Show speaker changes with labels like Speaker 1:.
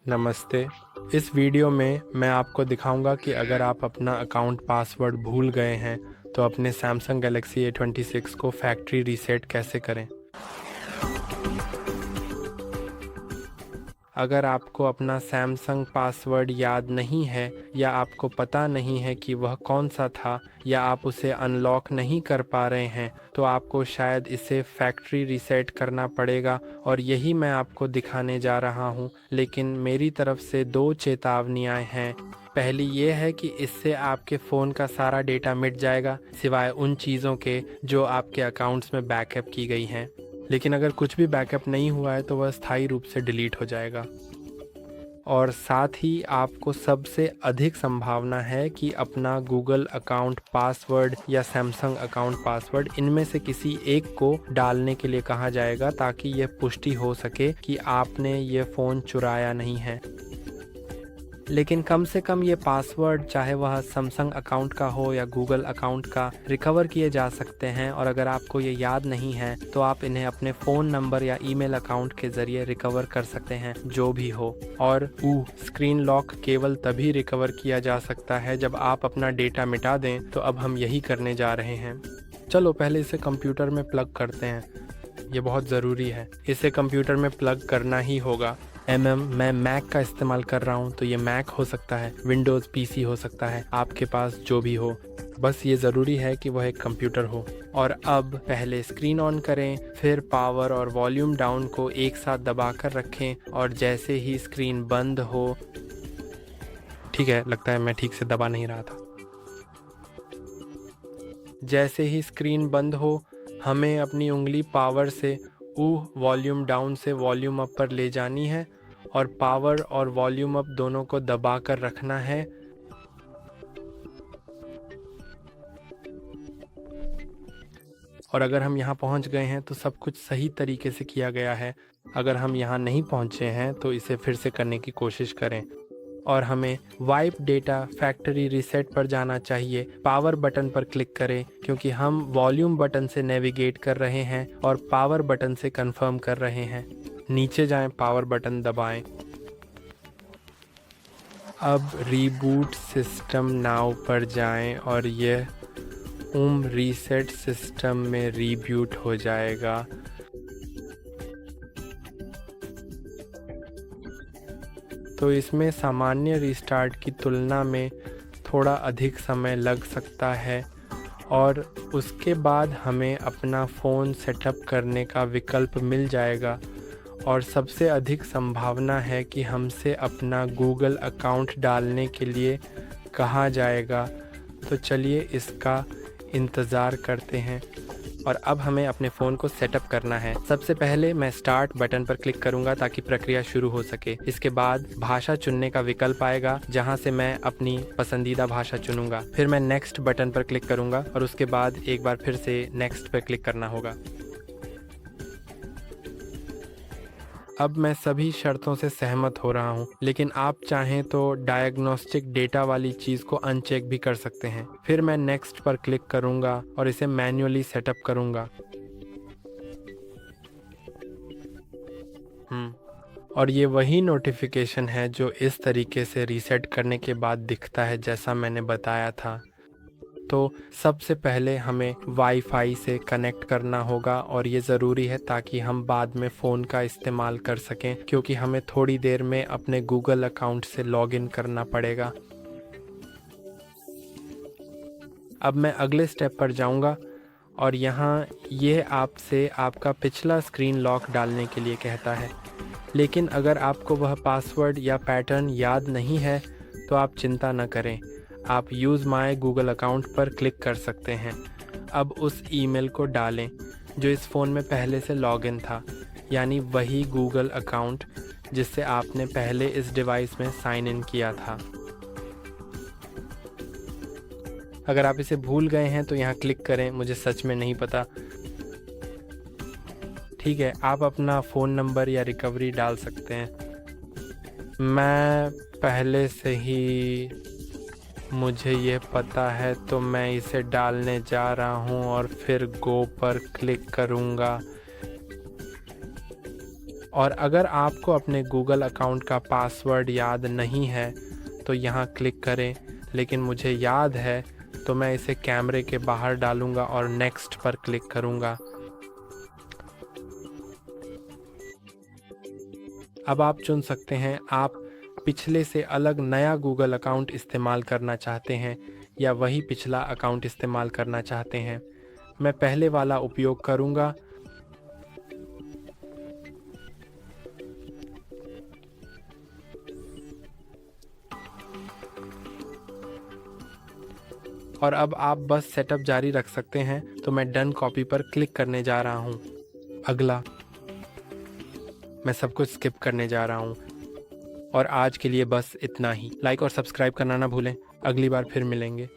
Speaker 1: नमस्ते। इस वीडियो में मैं आपको दिखाऊंगा कि अगर आप अपना अकाउंट पासवर्ड भूल गए हैं तो अपने सैमसंग गैलेक्सी A26 को फैक्ट्री रीसेट कैसे करें। अगर आपको अपना सैमसंग पासवर्ड याद नहीं है या आपको पता नहीं है कि वह कौन सा था या आप उसे अनलॉक नहीं कर पा रहे हैं तो आपको शायद इसे फैक्ट्री रीसेट करना पड़ेगा और यही मैं आपको दिखाने जा रहा हूं। लेकिन मेरी तरफ से 2 चेतावनियां हैं। पहली ये है कि इससे आपके फ़ोन का सारा डेटा मिट जाएगा सिवाय उन चीज़ों के जो आपके अकाउंट्स में बैकअप की गई हैं। लेकिन अगर कुछ भी बैकअप नहीं हुआ है तो वह स्थायी रूप से डिलीट हो जाएगा। और साथ ही आपको सबसे अधिक संभावना है कि अपना गूगल अकाउंट पासवर्ड या सैमसंग अकाउंट पासवर्ड इनमें से किसी एक को डालने के लिए कहा जाएगा ताकि यह पुष्टि हो सके कि आपने ये फ़ोन चुराया नहीं है। लेकिन कम से कम ये पासवर्ड चाहे वह सैमसंग अकाउंट का हो या गूगल अकाउंट का रिकवर किए जा सकते हैं और अगर आपको ये याद नहीं है तो आप इन्हें अपने फ़ोन नंबर या ईमेल अकाउंट के ज़रिए रिकवर कर सकते हैं जो भी हो। और स्क्रीन लॉक केवल तभी रिकवर किया जा सकता है जब आप अपना डेटा मिटा दें, तो अब हम यही करने जा रहे हैं। चलो पहले इसे कंप्यूटर में प्लग करते हैं, ये बहुत ज़रूरी है। इसे कंप्यूटर में प्लग करना ही होगा। मैं मैक का इस्तेमाल कर रहा हूँ तो ये मैक हो सकता है, विंडोज़ पीसी हो सकता है, आपके पास जो भी हो, बस ये ज़रूरी है कि वह एक कंप्यूटर हो। और अब पहले स्क्रीन ऑन करें, फिर पावर और वॉल्यूम डाउन को एक साथ दबाकर रखें और जैसे ही स्क्रीन बंद हो, ठीक है, लगता है मैं ठीक से दबा नहीं रहा था। जैसे ही स्क्रीन बंद हो हमें अपनी उंगली पावर से वॉल्यूम डाउन से वॉल्यूम अप पर ले जानी है और पावर और वॉल्यूम अप दोनों को दबा कर रखना है। और अगर हम यहाँ पहुँच गए हैं तो सब कुछ सही तरीके से किया गया है। अगर हम यहाँ नहीं पहुँचे हैं तो इसे फिर से करने की कोशिश करें और हमें वाइप डेटा फैक्ट्री रीसेट पर जाना चाहिए। पावर बटन पर क्लिक करें क्योंकि हम वॉल्यूम बटन से नेविगेट कर रहे हैं और पावर बटन से कंफर्म कर रहे हैं। नीचे जाएं, पावर बटन दबाएं। अब रीबूट सिस्टम नाउ पर जाएं और यह रीसेट सिस्टम में रीबूट हो जाएगा। तो इसमें सामान्य रीस्टार्ट की तुलना में थोड़ा अधिक समय लग सकता है और उसके बाद हमें अपना फ़ोन सेटअप करने का विकल्प मिल जाएगा और सबसे अधिक संभावना है कि हमसे अपना गूगल अकाउंट डालने के लिए कहा जाएगा। तो चलिए इसका इंतज़ार करते हैं और अब हमें अपने फ़ोन को सेटअप करना है। सबसे पहले मैं स्टार्ट बटन पर क्लिक करूंगा ताकि प्रक्रिया शुरू हो सके। इसके बाद भाषा चुनने का विकल्प आएगा जहां से मैं अपनी पसंदीदा भाषा चुनूंगा। फिर मैं नेक्स्ट बटन पर क्लिक करूंगा और उसके बाद एक बार फिर से नेक्स्ट पर क्लिक करना होगा। अब मैं सभी शर्तों से सहमत हो रहा हूं, लेकिन आप चाहें तो डायग्नोस्टिक डेटा वाली चीज़ को अनचेक भी कर सकते हैं। फिर मैं नेक्स्ट पर क्लिक करूंगा और इसे मैन्युअली सेटअप करूंगा। और ये वही नोटिफिकेशन है जो इस तरीके से रीसेट करने के बाद दिखता है जैसा मैंने बताया था। तो सबसे पहले हमें वाईफाई से कनेक्ट करना होगा और ये ज़रूरी है ताकि हम बाद में फ़ोन का इस्तेमाल कर सकें, क्योंकि हमें थोड़ी देर में अपने गूगल अकाउंट से लॉगिन करना पड़ेगा। अब मैं अगले स्टेप पर जाऊंगा और यहाँ ये आपसे आपका पिछला स्क्रीन लॉक डालने के लिए कहता है। लेकिन अगर आपको वह पासवर्ड या पैटर्न याद नहीं है तो आप चिंता न करें, आप यूज़ माय गूगल अकाउंट पर क्लिक कर सकते हैं। अब उस ईमेल को डालें जो इस फ़ोन में पहले से लॉगिन था, यानी वही गूगल अकाउंट जिससे आपने पहले इस डिवाइस में साइन इन किया था। अगर आप इसे भूल गए हैं तो यहाँ क्लिक करें, मुझे सच में नहीं पता। ठीक है, आप अपना फ़ोन नंबर या रिकवरी डाल सकते हैं। मैं पहले से ही मुझे ये पता है तो मैं इसे डालने जा रहा हूँ और फिर गो पर क्लिक करूँगा। और अगर आपको अपने गूगल अकाउंट का पासवर्ड याद नहीं है तो यहाँ क्लिक करें, लेकिन मुझे याद है तो मैं इसे कैमरे के बाहर डालूंगा और नेक्स्ट पर क्लिक करूंगा। अब आप चुन सकते हैं आप पिछले से अलग नया गूगल अकाउंट इस्तेमाल करना चाहते हैं या वही पिछला अकाउंट इस्तेमाल करना चाहते हैं। मैं पहले वाला उपयोग करूंगा। और अब आप बस सेटअप जारी रख सकते हैं, तो मैं डन कॉपी पर क्लिक करने जा रहा हूँ। अगला, मैं सब कुछ स्किप करने जा रहा हूँ और आज के लिए बस इतना ही। लाइक और सब्सक्राइब करना ना भूलें। अगली बार फिर मिलेंगे।